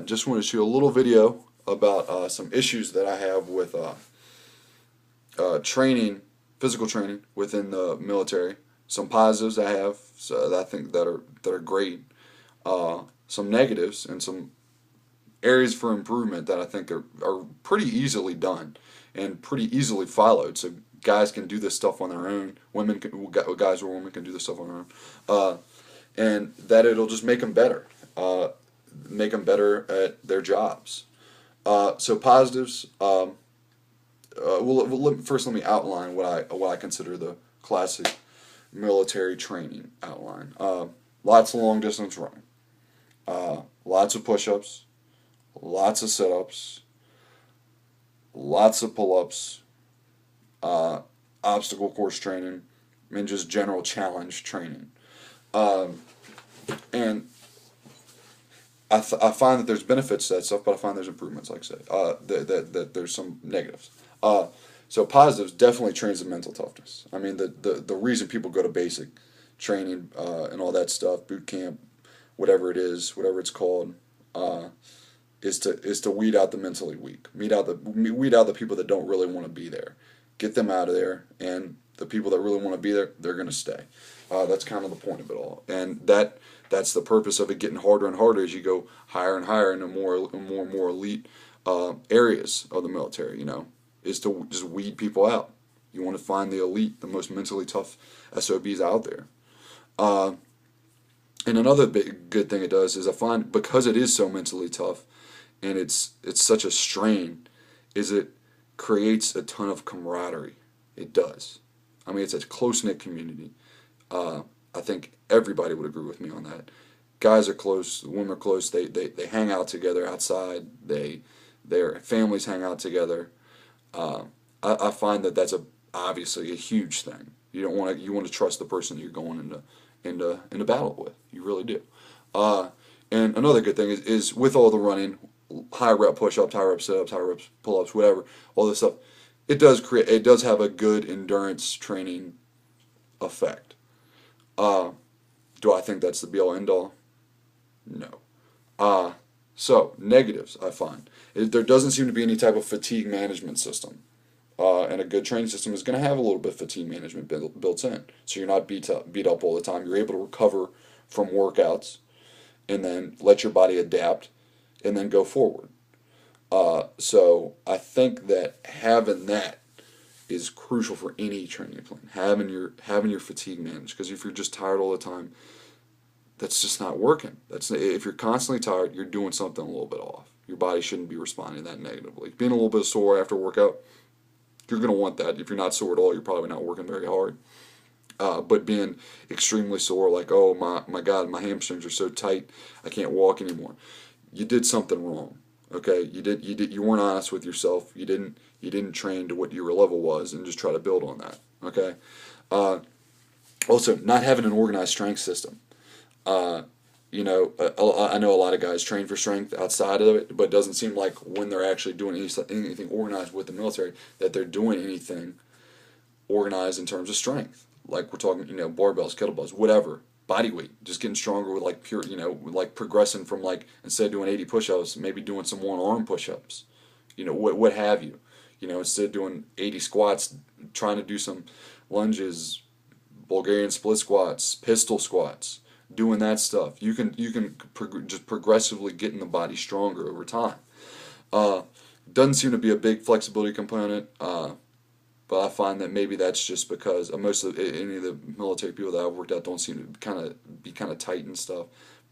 Just want to shoot a little video about some issues that I have with training, physical training within the military. Some positives I have, so that I think that are great. Some negatives and some areas for improvement that I think are pretty easily done and pretty easily followed. So guys can do this stuff on their own. Guys or women can do this stuff on their own, and that it'll just make them better at their jobs. So positives. First let me outline what I consider the classic military training outline. Lots of long distance running, lots of push-ups, lots of sit-ups, lots of pull-ups, obstacle course training, and just general challenge training. And I find that there's benefits to that stuff, but I find there's improvements, like I said. That there's some negatives. So positives definitely trains the mental toughness. I mean, the reason people go to basic training and all that stuff, boot camp, whatever it is, whatever it's called, is to weed out the mentally weak, weed out the people that don't really want to be there, get them out of there, and the people that really want to be there, they're going to stay. That's kind of the point of it all, and that's the purpose of it getting harder and harder as you go higher and higher into more and more elite areas of the military. Is to just weed people out. You want to find the elite, the most mentally tough SOBs out there. And another big good thing it does is I find, because it is so mentally tough and it's such a strain, is it creates a ton of camaraderie. It does. I mean, it's a close-knit community. I think everybody would agree with me on that. Guys are close, women are close. They hang out together outside. Their families hang out together. I find that that's obviously a huge thing. You want to trust the person that you're going into battle with. You really do. And another good thing is with all the running, high rep push-ups, high rep sit-ups, high reps pull-ups, whatever, all this stuff, it does have a good endurance training effect. Do I think that's the be-all end-all? No. So negatives, I find there doesn't seem to be any type of fatigue management system. And a good training system is going to have a little bit of fatigue management built in. So you're not beat up all the time. You're able to recover from workouts and then let your body adapt and then go forward. So I think that having that is crucial for any training plan. Having your fatigue managed, because if you're just tired all the time, that's just not working. If you're constantly tired, you're doing something a little bit off. Your body shouldn't be responding that negatively. Being a little bit sore after a workout, you're going to want that. If you're not sore at all, you're probably not working very hard. But being extremely sore, like, oh my God, my hamstrings are so tight, I can't walk anymore. You did something wrong. Okay, you weren't honest with yourself. You didn't train to what your level was, and just try to build on that. Okay. Also, not having an organized strength system. I know a lot of guys train for strength outside of it, but it doesn't seem like when they're actually doing anything organized with the military that they're doing anything organized in terms of strength. Like we're talking, barbells, kettlebells, whatever, body weight, just getting stronger with like pure, like progressing from, like, instead of doing 80 push-ups, maybe doing some one-arm push-ups, what have you. Instead of doing 80 squats, trying to do some lunges, Bulgarian split squats, pistol squats. Doing that stuff, you can just progressively getting the body stronger over time. Doesn't seem to be a big flexibility component, but I find that maybe that's just because most of any of the military people that I've worked out don't seem to be kind of tight and stuff.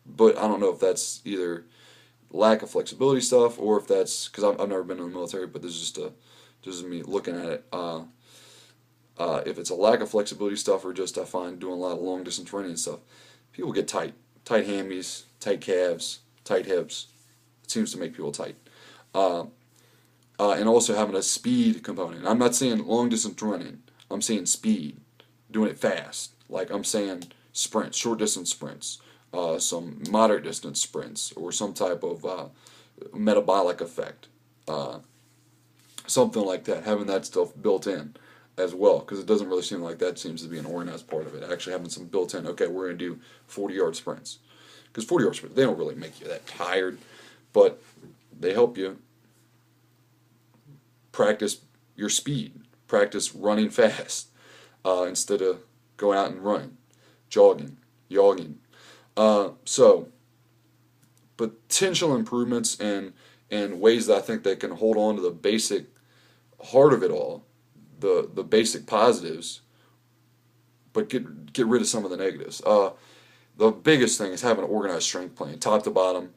But I don't know if that's either lack of flexibility stuff, or if that's because I've never been in the military, but this is me looking at it. If it's a lack of flexibility stuff, or just I find doing a lot of long distance running and stuff, people get tight hammies, tight calves, tight hips. It seems to make people tight. And also having a speed component. I'm not saying long distance running. I'm saying speed, doing it fast. Like I'm saying sprints, short distance sprints, some moderate distance sprints, or some type of metabolic effect. Something like that, having that stuff built in as well, because it doesn't really seem like that seems to be an organized part of it. Actually having some built-in, okay, we're going to do 40-yard sprints. Because 40-yard sprints, they don't really make you that tired, but they help you practice your speed, practice running fast instead of going out and running, jogging, jogging. So potential improvements and ways that I think they can hold on to the basic heart of it all, the basic positives, but get rid of some of the negatives. The biggest thing is having an organized strength plan, top to bottom,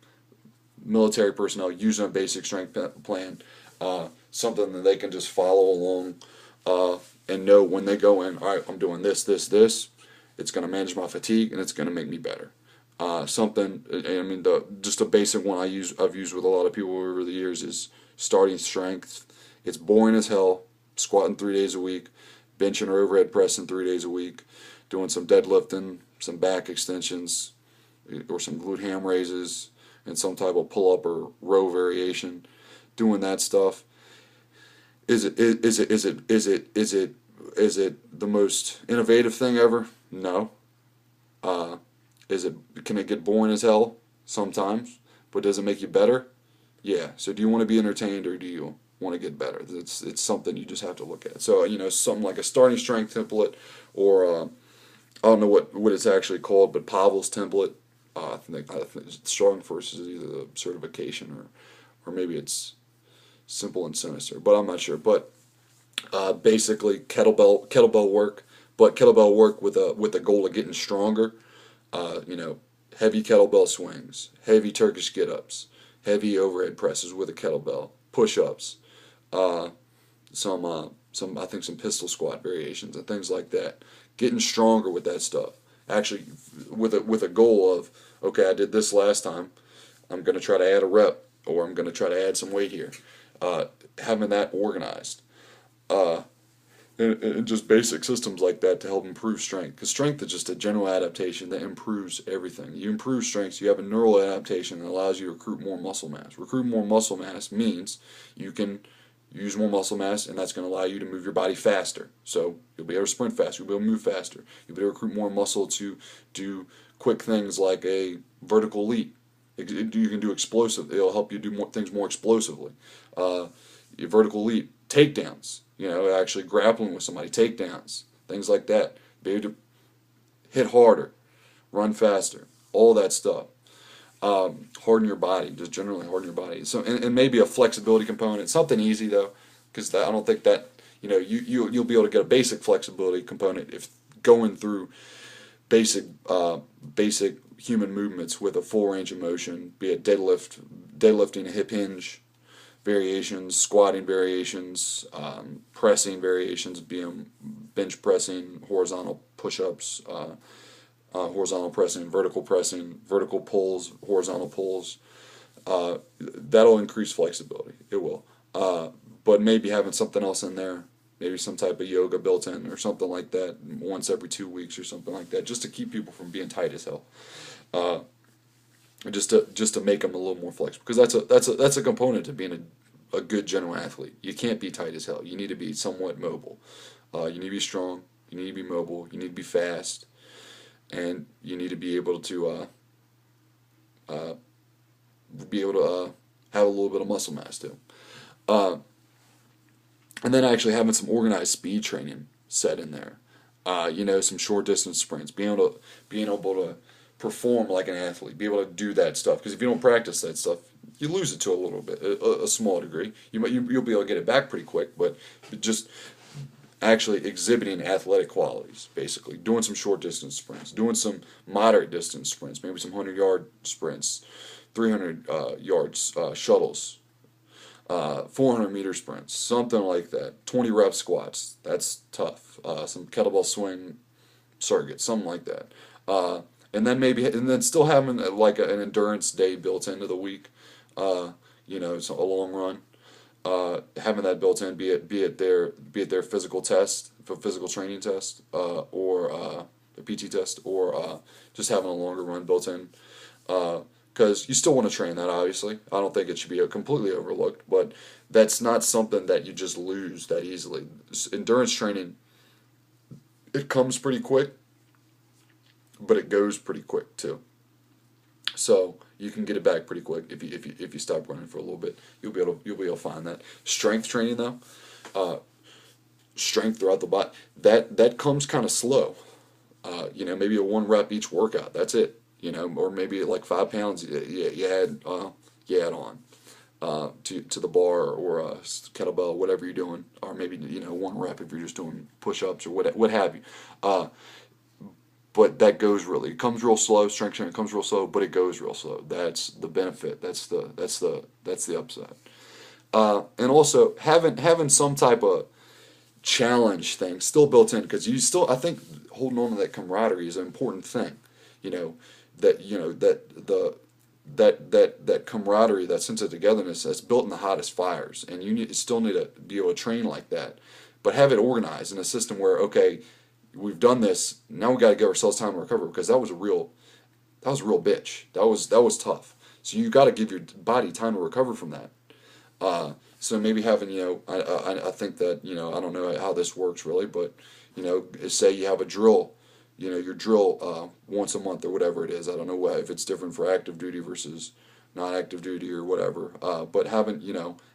military personnel using a basic strength plan, something that they can just follow along and know when they go in, all right, I'm doing this, this, this. It's going to manage my fatigue and it's going to make me better. Something, I mean, just a basic one I've used with a lot of people over the years is starting strength. It's boring as hell, squatting 3 days a week, benching or overhead pressing 3 days a week, doing some deadlifting, some back extensions, or some glute ham raises, and some type of pull-up or row variation, doing that stuff. Is it the most innovative thing ever? No. Can it get boring as hell? Sometimes. But does it make you better? Yeah. So do you want to be entertained or do you want to get better? It's something you just have to look at. So, something like a starting strength template, or I don't know what it's actually called, but Pavel's template. I think Strong First is either the certification or maybe it's Simple and Sinister, but I'm not sure. But basically kettlebell work, but kettlebell work with a goal of getting stronger. Heavy kettlebell swings, heavy Turkish get-ups, heavy overhead presses with a kettlebell, push-ups, some I think some pistol squat variations and things like that. Getting stronger with that stuff. Actually, with a goal of, okay, I did this last time, I'm going to try to add a rep, or I'm going to try to add some weight here. Having that organized. And just basic systems like that to help improve strength. Because strength is just a general adaptation that improves everything. You improve strength, you have a neural adaptation that allows you to recruit more muscle mass. Recruit more muscle mass means you can use more muscle mass, and that's going to allow you to move your body faster. So you'll be able to sprint faster, you'll be able to move faster. You'll be able to recruit more muscle to do quick things like a vertical leap. You can do explosive. It'll help you do things more explosively. Your vertical leap, takedowns. Actually grappling with somebody, takedowns, things like that. Be able to hit harder, run faster, all that stuff. Harden your body, just generally harden your body. So, and maybe a flexibility component, something easy though, because I don't think that you'll be able to get a basic flexibility component if going through basic human movements with a full range of motion, be it deadlifting a hip hinge variations, squatting variations, pressing variations, being bench pressing, horizontal push-ups, horizontal pressing, vertical pulls, horizontal pulls. That'll increase flexibility. It will. But maybe having something else in there, maybe some type of yoga built in or something like that once every 2 weeks or something like that, just to keep people from being tight as hell. Just to make them a little more flexible, because that's a component to being a good general athlete. You can't be tight as hell. You need to be somewhat mobile. You need to be strong. You need to be mobile. You need to be fast, and you need to be able to have a little bit of muscle mass too. And then actually having some organized speed training set in there. Some short distance sprints, being able to perform like an athlete, be able to do that stuff. Because if you don't practice that stuff, you lose it to a little bit, a small degree. You'll be able to get it back pretty quick, but just actually exhibiting athletic qualities, basically doing some short distance sprints, doing some moderate distance sprints, maybe some 100-yard sprints, 300 yards shuttles, 400-meter sprints, something like that. 20 rep squats, that's tough. Some kettlebell swing circuit, something like that. And then still having like an endurance day built into the week. So a long run. Having that built in, be it their physical test, physical training test, or a PT test, or just having a longer run built in. Because you still want to train that, obviously. I don't think it should be completely overlooked, but that's not something that you just lose that easily. Endurance training, it comes pretty quick, but it goes pretty quick too. So you can get it back pretty quick if you stop running for a little bit. You'll be able to find that. Strength training though, uh, strength throughout the body, that comes kind of slow. Maybe a 1 rep each workout. That's it. Or maybe like 5 pounds you add on to the bar or kettlebell, whatever you're doing, or maybe 1 rep if you're just doing push-ups or what have you. But that it comes real slow. Strength training comes real slow, but it goes real slow. That's the benefit. That's the upside. And also having some type of challenge thing still built in, because I think holding on to that camaraderie is an important thing. You know that you know that the that camaraderie, that sense of togetherness, that's built in the hottest fires, and still need to be able to train like that, but have it organized in a system where, okay, we've done this, now we got to give ourselves time to recover, because that was a real bitch. That was tough. So you got to give your body time to recover from that. So maybe having, I think that, I don't know how this works really, but, say you have a drill, your drill once a month or whatever it is. I don't know if it's different for active duty versus non-active duty or whatever. But having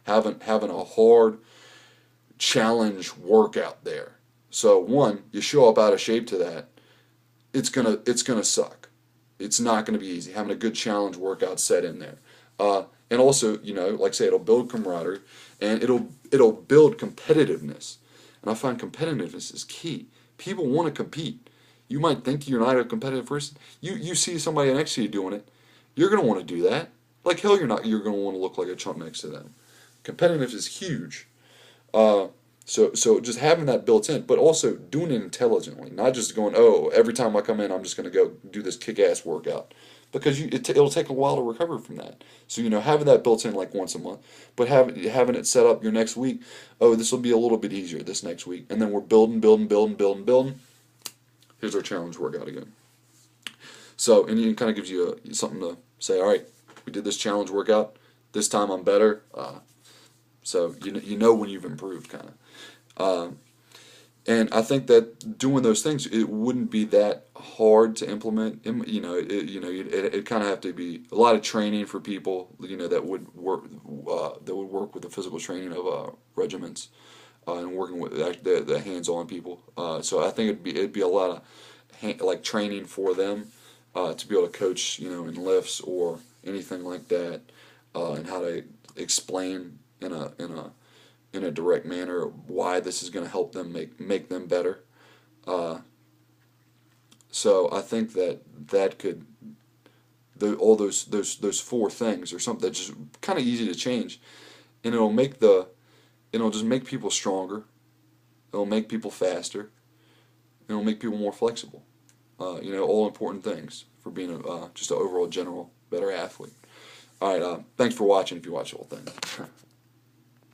a hard challenge workout there. So one, you show up out of shape to that, it's gonna suck. It's not gonna be easy. Having a good challenge workout set in there. And also, like I say, it'll build camaraderie, and it'll build competitiveness. And I find competitiveness is key. People want to compete. You might think you're not a competitive person. You see somebody next to you doing it, you're gonna want to do that. Like hell, you're not. You're gonna want to look like a chump next to them. Competitiveness is huge. Uh, so just having that built in, but also doing it intelligently, not just going, oh, every time I come in, I'm just going to go do this kick-ass workout, because it'll take a while to recover from that. So having that built in like once a month, but having it set up your next week. Oh, this will be a little bit easier this next week, and then we're building, building, building, building, building. Here's our challenge workout again. So, and it kind of gives you something to say. All right, we did this challenge workout. This time I'm better. So when you've improved, kind of. And I think that doing those things, it wouldn't be that hard to implement. It kind of have to be a lot of training for people, that would work with the physical training of regiments, and working with the hands-on people. So I think it'd be a lot of like training for them, to be able to coach, in lifts or anything like that, and how to explain in a direct manner why this is going to help them make them better. Uh, so I think that could all those 4 things are something that's just kind of easy to change, and it'll just make people stronger. It'll make people faster. It'll make people more flexible. All important things for being just an overall general better athlete. All right, thanks for watching. If you watch the whole thing.